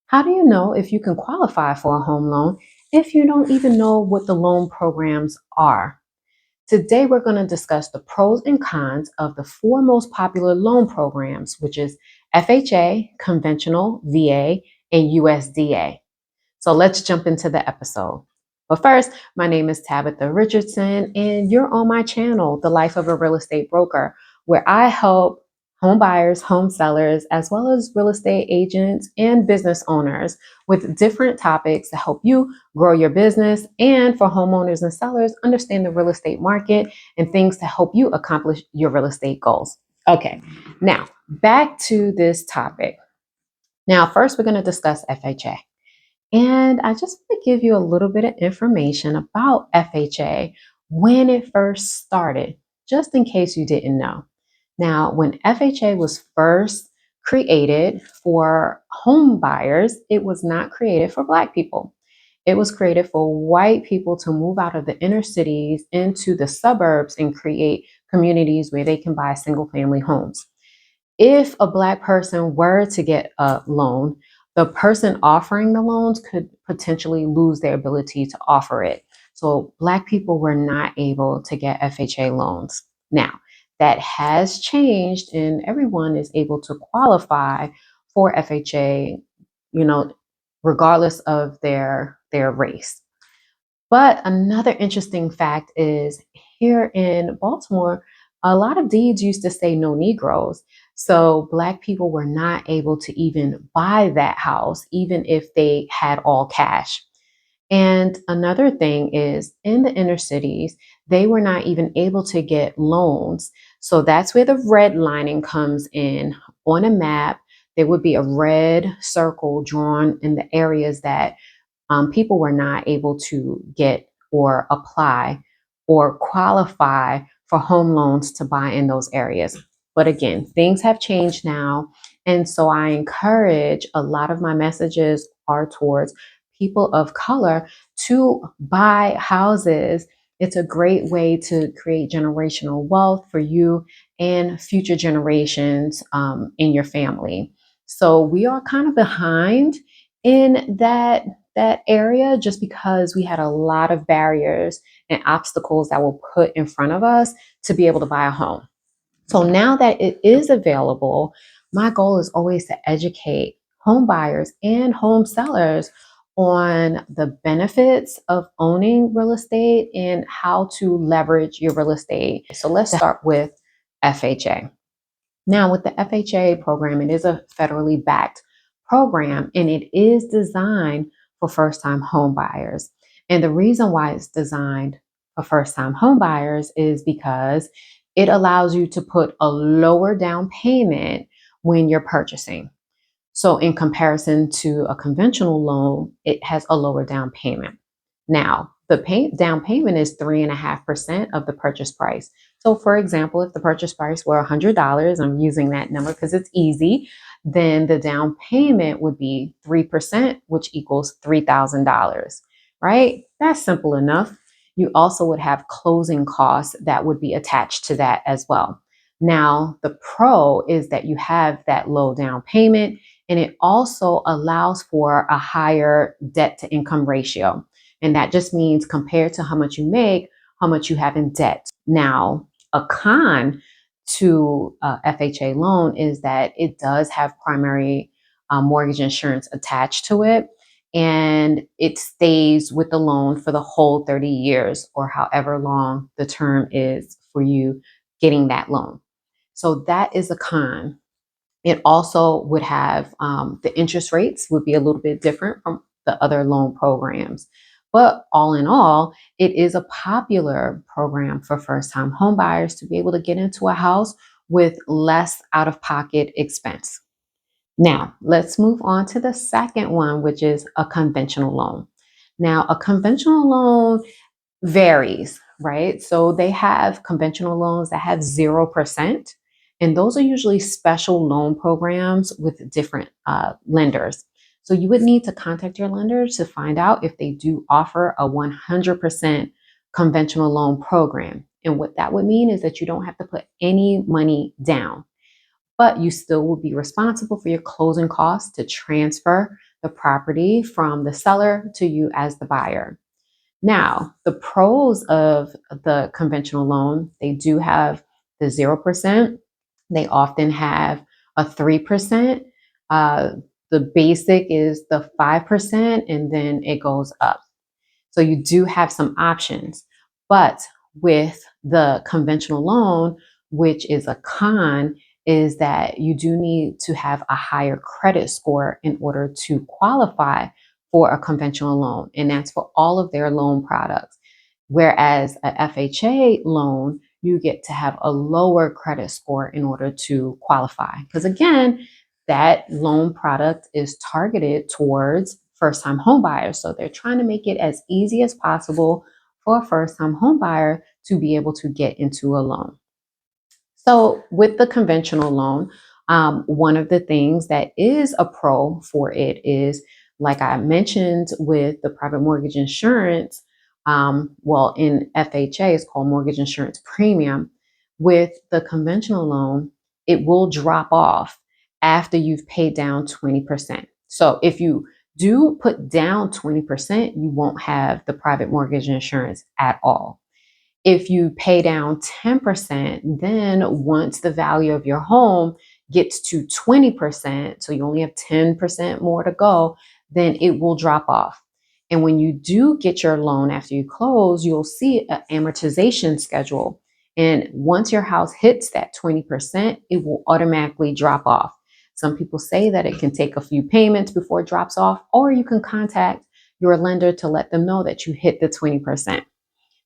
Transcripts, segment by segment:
How do you know if you can qualify for a home loan if you don't even know what the loan programs are? Today, we're going to discuss the pros and cons of the four most popular loan programs, which is FHA, conventional, VA, and USDA. So let's jump into the episode. But first, my name is Tabitha Richardson, and you're on my channel, The Life of a Real Estate Broker, where I help home buyers, home sellers, as well as real estate agents and business owners with different topics to help you grow your business and for homeowners and sellers understand the real estate market and things to help you accomplish your real estate goals. Okay, now back to this topic. Now, first, we're going to discuss FHA. And I just want to give you a little bit of information about FHA when it first started, just in case you didn't know. Now, when FHA was first created for home buyers, it was not created for Black people. It was created for white people to move out of the inner cities into the suburbs and create communities where they can buy single family homes. If a Black person were to get a loan, the person offering the loans could potentially lose their ability to offer it. So Black people were not able to get FHA loans. Now, that has changed and everyone is able to qualify for FHA, regardless of their race. But another interesting fact is here in Baltimore, a lot of deeds used to say no Negroes. So Black people were not able to even buy that house, even if they had all cash. And another thing is in the inner cities, they were not even able to get loans. So that's where the redlining comes in. On a map, there would be a red circle drawn in the areas that people were not able to get or apply or qualify for home loans to buy in those areas. But again, things have changed now. And so I encourage a lot of my messages are towards people of color to buy houses. It's a great way to create generational wealth for you and future generations in your family. So we are kind of behind in that area just because we had a lot of barriers and obstacles that were put in front of us to be able to buy a home. So now that it is available, my goal is always to educate home buyers and home sellers on the benefits of owning real estate and how to leverage your real estate. So let's start with FHA. Now, with the FHA program, it is a federally backed program and it is designed for first time home buyers. And the reason why it's designed for first time home buyers is because it allows you to put a lower down payment when you're purchasing. So, in comparison to a conventional loan, it has a lower down payment. Now, the down payment is 3.5% of the purchase price. So, for example, if the purchase price were $100, I'm using that number because it's easy, then the down payment would be 3%, which equals $3,000, right? That's simple enough. You also would have closing costs that would be attached to that as well. Now, the pro is that you have that low down payment and it also allows for a higher debt to income ratio. And that just means compared to how much you make, how much you have in debt. Now, a con to FHA loan is that it does have primary mortgage insurance attached to it. And it stays with the loan for the whole 30 years or however long the term is for you getting that loan. So that is a con. It also would have the interest rates would be a little bit different from the other loan programs. But all in all, it is a popular program for first time home buyers to be able to get into a house with less out of pocket expense. Now, let's move on to the second one, which is a conventional loan. Now, a conventional loan varies, right? So they have conventional loans that have 0%. And those are usually special loan programs with different lenders. So you would need to contact your lender to find out if they do offer a 100% conventional loan program. And what that would mean is that you don't have to put any money down, but you still will be responsible for your closing costs to transfer the property from the seller to you as the buyer. Now, the pros of the conventional loan, they do have the 0%. They often have a 3%. Uh, the basic is the 5%, and then it goes up. So you do have some options. But with the conventional loan, which is a con, is that you do need to have a higher credit score in order to qualify for a conventional loan. And that's for all of their loan products. Whereas a FHA loan, you get to have a lower credit score in order to qualify. Because again, that loan product is targeted towards first-time home buyers. So they're trying to make it as easy as possible for a first-time home buyer to be able to get into a loan. So with the conventional loan, one of the things that is a pro for it is, like I mentioned with the private mortgage insurance, well, in FHA, it's called mortgage insurance premium. With the conventional loan, it will drop off after you've paid down 20%. So if you do put down 20%, you won't have the private mortgage insurance at all. If you pay down 10%, then once the value of your home gets to 20%, so you only have 10% more to go, then it will drop off. And when you do get your loan after you close, you'll see an amortization schedule. And once your house hits that 20%, it will automatically drop off. Some people say that it can take a few payments before it drops off, or you can contact your lender to let them know that you hit the 20%.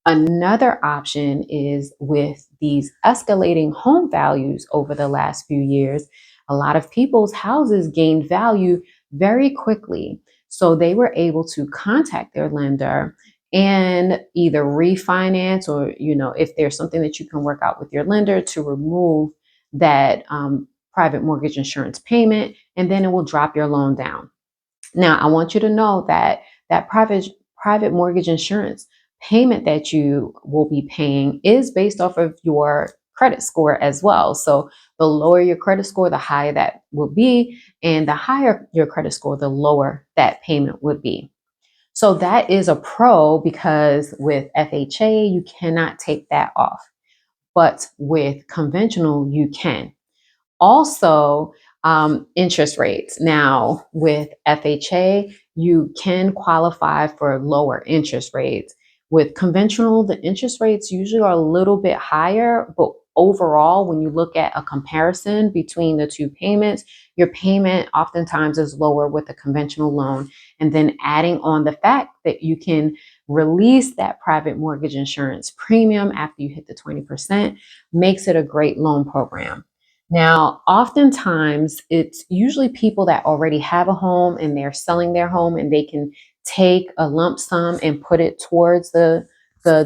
Another option is with these escalating home values over the last few years. A lot of people's houses gained value very quickly. So they were able to contact their lender and either refinance or, if there's something that you can work out with your lender to remove that private mortgage insurance payment, and then it will drop your loan down. Now, I want you to know that that private mortgage insurance payment that you will be paying is based off of your credit score as well. So the lower your credit score, the higher that will be, and the higher your credit score, the lower that payment would be. So that is a pro, because with FHA, you cannot take that off. But with conventional, you can. Also, interest rates. Now, with FHA, you can qualify for lower interest rates. With conventional, the interest rates usually are a little bit higher, but overall, when you look at a comparison between the two payments, your payment oftentimes is lower with a conventional loan. And then adding on the fact that you can release that private mortgage insurance premium after you hit the 20% makes it a great loan program. Now, oftentimes it's usually people that already have a home and they're selling their home, and they can take a lump sum and put it towards the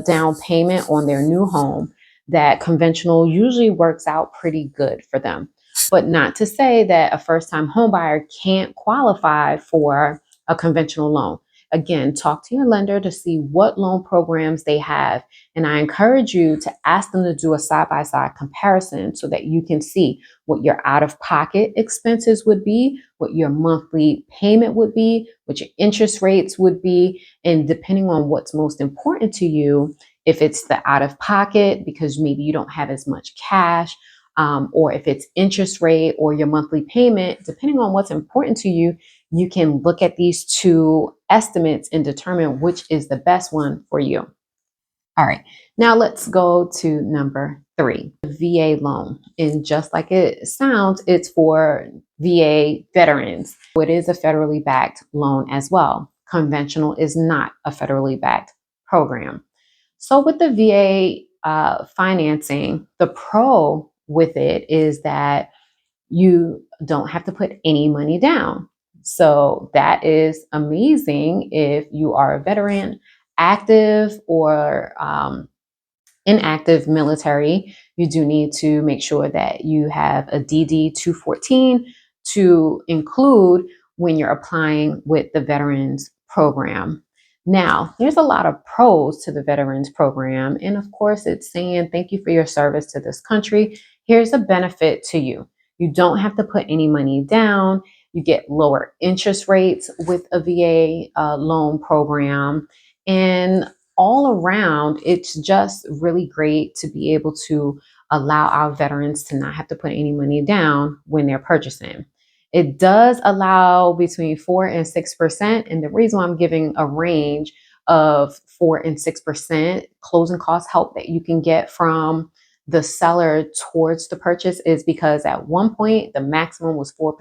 down payment on their new home. That conventional usually works out pretty good for them. But not to say that a first-time home buyer can't qualify for a conventional loan. Again, talk to your lender to see what loan programs they have. And I encourage you to ask them to do a side-by-side comparison so that you can see what your out-of-pocket expenses would be, what your monthly payment would be, what your interest rates would be. And depending on what's most important to you, if it's the out-of-pocket because maybe you don't have as much cash, or if it's interest rate or your monthly payment, depending on what's important to you, you can look at these two estimates and determine which is the best one for you. All right, now let's go to number 3, the VA loan. And just like it sounds, it's for VA veterans. It is a federally backed loan as well. Conventional is not a federally backed program. So with the VA financing, the pro with it is that you don't have to put any money down. So that is amazing if you are a veteran, active or inactive military. You do need to make sure that you have a DD 214 to include when you're applying with the Veterans Program. Now, there's a lot of pros to the Veterans Program. And of course, it's saying thank you for your service to this country. Here's a benefit to you. You don't have to put any money down. You get lower interest rates with a VA loan program. And all around, it's just really great to be able to allow our veterans to not have to put any money down when they're purchasing. It does allow between 4 and 6%. And the reason why I'm giving a range of 4 and 6% closing cost help that you can get from the seller towards the purchase is because at one point the maximum was 4.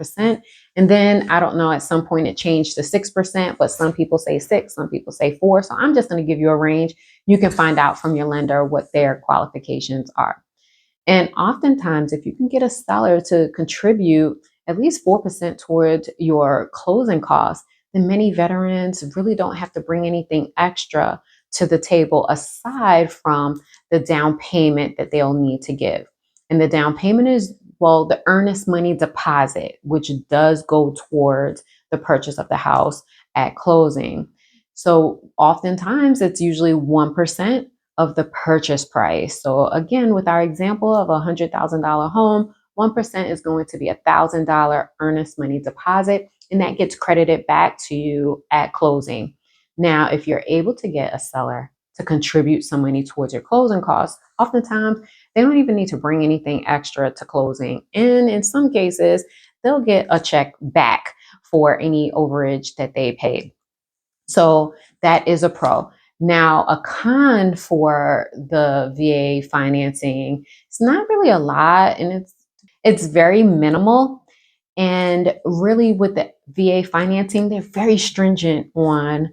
And then I don't know, at some point it changed to 6%, but some people say 6, some people say 4. So I'm just going to give you a range. You can find out from your lender what their qualifications are. And oftentimes, if you can get a seller to contribute at least 4% toward your closing costs, then many veterans really don't have to bring anything extra to the table aside from the down payment that they'll need to give. And the down payment is, well, the earnest money deposit, which does go towards the purchase of the house at closing. So oftentimes it's usually 1% of the purchase price. So again, with our example of a $100,000 home, 1% is going to be $1,000 earnest money deposit, and that gets credited back to you at closing. Now, if you're able to get a seller to contribute some money towards your closing costs, oftentimes they don't even need to bring anything extra to closing. And in some cases, they'll get a check back for any overage that they paid. So that is a pro. Now, a con for the VA financing, it's not really a lot, and it's very minimal. And really, with the VA financing, they're very stringent on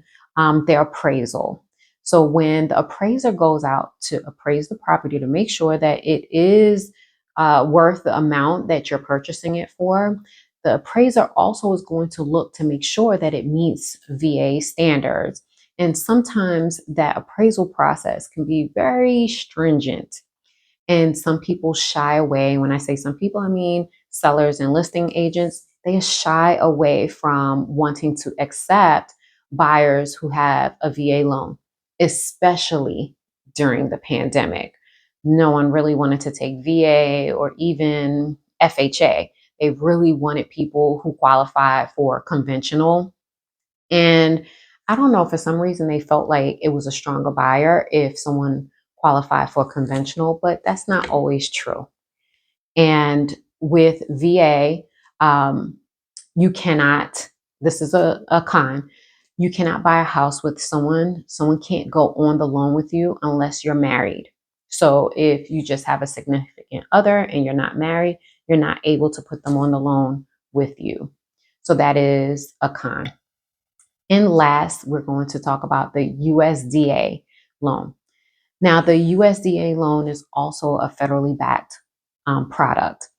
their appraisal. So when the appraiser goes out to appraise the property to make sure that it is worth the amount that you're purchasing it for, the appraiser also is going to look to make sure that it meets VA standards. And sometimes that appraisal process can be very stringent. And some people shy away. When I say some people, I mean sellers and listing agents. They shy away from wanting to accept buyers who have a VA loan, especially during the pandemic. No one really wanted to take VA or even FHA. They really wanted people who qualify for conventional. And I don't know, for some reason, they felt like it was a stronger buyer if someone qualified for conventional, but that's not always true. And with VA, you cannot, this is a con, you cannot buy a house with someone can't go on the loan with you unless you're married. So if you just have a significant other and you're not married, you're not able to put them on the loan with you. So that is a con. And last, we're going to talk about the USDA loan. Now, the USDA loan is also a federally backed product.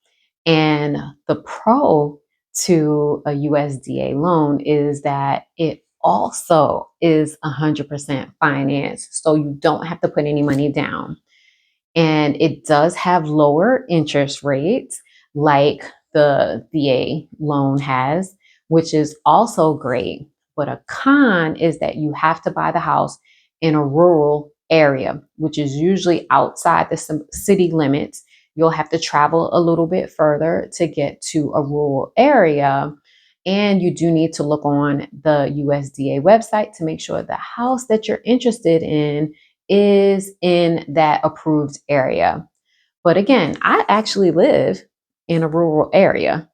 And the pro to a USDA loan is that it also is 100% financed. So you don't have to put any money down. And it does have lower interest rates like the VA loan has, which is also great. But a con is that you have to buy the house in a rural area, which is usually outside the city limits. You'll have to travel a little bit further to get to a rural area. And you do need to look on the USDA website to make sure the house that you're interested in is in that approved area. But again, I actually live in a rural area,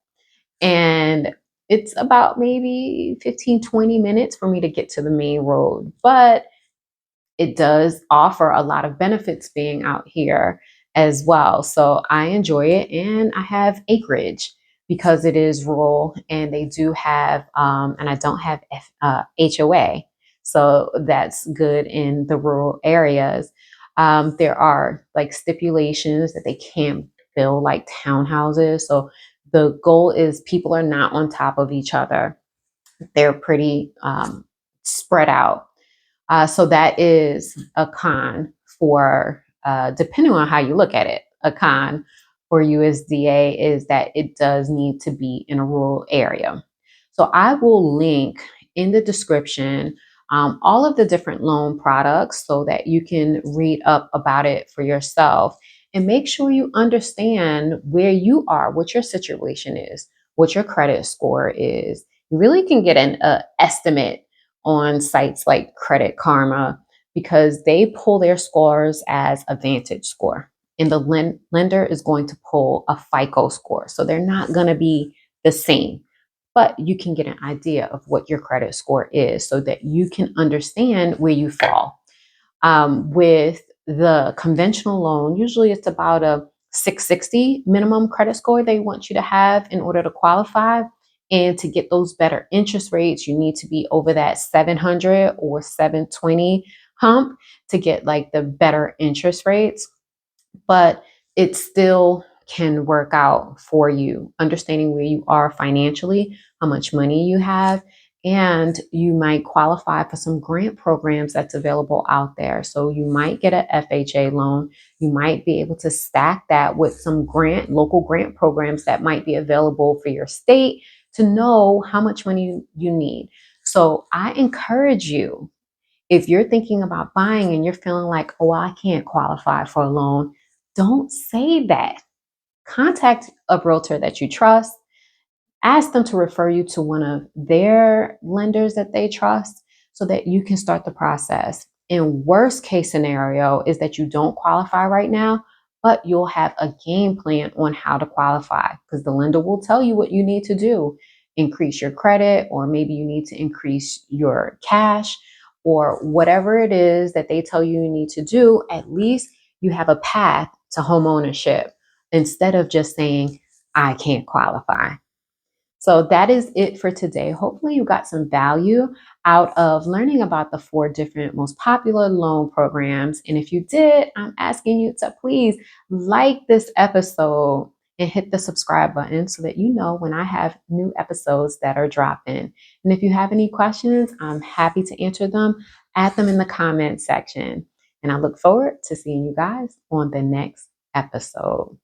and it's about maybe 15, 20 minutes for me to get to the main road. But it does offer a lot of benefits being out here as well. So I enjoy it, and I have acreage because it is rural, and they do have, and I don't have HOA. So that's good in the rural areas. There are like stipulations that they can't build like townhouses. So the goal is people are not on top of each other. They're pretty spread out. So that is a con for, depending on how you look at it, a con for USDA is that it does need to be in a rural area. So I will link in the description all of the different loan products so that you can read up about it for yourself and make sure you understand where you are, what your situation is, what your credit score is. You really can get an estimate on sites like Credit Karma because they pull their scores as a Vantage score. And the lender is going to pull a FICO score. So they're not going to be the same, but you can get an idea of what your credit score is so that you can understand where you fall. With the conventional loan, usually it's about a 660 minimum credit score they want you to have in order to qualify. And to get those better interest rates, you need to be over that 700 or 720 hump to get like the better interest rates. But it still can work out for you, understanding where you are financially, how much money you have, and you might qualify for some grant programs that's available out there. So you might get a FHA loan. You might be able to stack that with some local grant programs that might be available for your state to know how much money you need. So I encourage you, if you're thinking about buying and you're feeling like, oh, I can't qualify for a loan, don't say that. Contact a realtor that you trust. Ask them to refer you to one of their lenders that they trust so that you can start the process. In worst case scenario is that you don't qualify right now, but you'll have a game plan on how to qualify because the lender will tell you what you need to do. Increase your credit, or maybe you need to increase your cash, or whatever it is that they tell you need to do. At least you have a path to home ownership instead of just saying, I can't qualify. So that is it for today. Hopefully you got some value out of learning about the 4 different most popular loan programs. And if you did, I'm asking you to please like this episode and hit the subscribe button so that you know when I have new episodes that are dropping. And if you have any questions, I'm happy to answer them. Add them in the comment section. And I look forward to seeing you guys on the next episode.